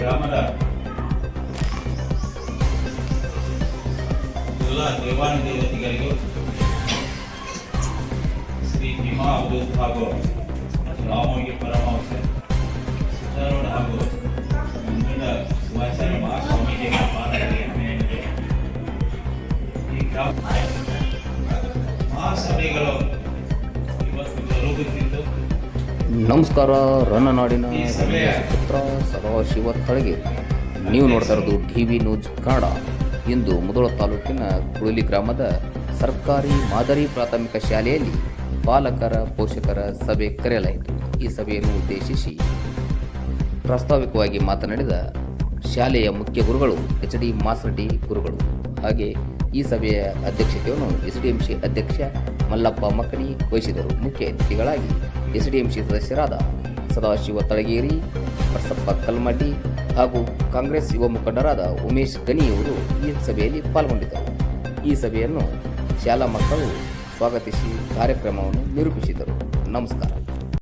ಗ್ರಾಮದ ಎಲ್ಲ ದೇವಾನುದೇವತೆಗಳಿಗೂ ಶ್ರೀ ಭೀಮಾ ಅವಧೂತ್ ಹಾಗೂ ರಾಮೋಗಿ ಪರಮಹಂಸ ಸಿದ್ಧಾರೂಢ ಹಾಗೂ ಮುಂದಿನ ಶಿವಾಚಾರ್ಯ ಮಹಾಸ್ವಾಮೀಜಿಗಳ ಪಾದಗಳಿಗೆ ಮೇಲಿದೆ. ಈ ಗ್ರಾಮ ಮಹಾಸಭೆಗಳು ಇವತ್ತು ಜರುಗುತ್ತಿದ್ದು, ನಮಸ್ಕಾರ. ರನ್ನನಾಡಿನ ಪುತ್ರ ಸದಾಶಿವ ತಳಗೇರಿ. ನೀವು ನೋಡ್ತಾ ಇರೋದು ಟಿವಿ ನ್ಯೂಸ್ ಕನ್ನಡ. ಇಂದು ಮುಧೋಳ ತಾಲೂಕಿನ ಕುಳಲಿ ಗ್ರಾಮದ ಸರ್ಕಾರಿ ಮಾದರಿ ಪ್ರಾಥಮಿಕ ಶಾಲೆಯಲ್ಲಿ ಪಾಲಕರ ಪೋಷಕರ ಸಭೆ ಕರೆಯಲಾಯಿತು. ಈ ಸಭೆಯನ್ನು ಉದ್ದೇಶಿಸಿ ಪ್ರಾಸ್ತಾವಿಕವಾಗಿ ಮಾತನಾಡಿದ ಶಾಲೆಯ ಮುಖ್ಯ ಗುರುಗಳು ಎಚ್.ಡಿ. ಮಾಸರೆಡ್ಡಿ ಗುರುಗಳು. ಹಾಗೆ ಈ ಸಭೆಯ ಅಧ್ಯಕ್ಷತೆಯನ್ನು ಎಸ್ಡಿಎಂಸಿ ಅಧ್ಯಕ್ಷ ಮಲ್ಲಪ್ಪ ಮಕ್ಕನಿ ವಹಿಸಿದರು. ಮುಖ್ಯ ಅತಿಥಿಗಳಾಗಿ ಎಸ್ಡಿಎಂಸಿ ಸದಸ್ಯರಾದ ಸದಾಶಿವ ತಳಗೇರಿ, ಪರಸಪ್ಪ ಕಲ್ಮಡ್ಡಿ ಹಾಗೂ ಕಾಂಗ್ರೆಸ್ ಯುವ ಮುಖಂಡರಾದ ಉಮೇಶ್ ಗನಿಯವರು ಈ ಸಭೆಯಲ್ಲಿ ಪಾಲ್ಗೊಂಡಿದ್ದರು. ಈ ಸಭೆಯನ್ನು ಶಾಲಾ ಮಕ್ಕಳು ಸ್ವಾಗತಿಸಿ ಕಾರ್ಯಕ್ರಮವನ್ನು ನಿರೂಪಿಸಿದರು. ನಮಸ್ಕಾರ.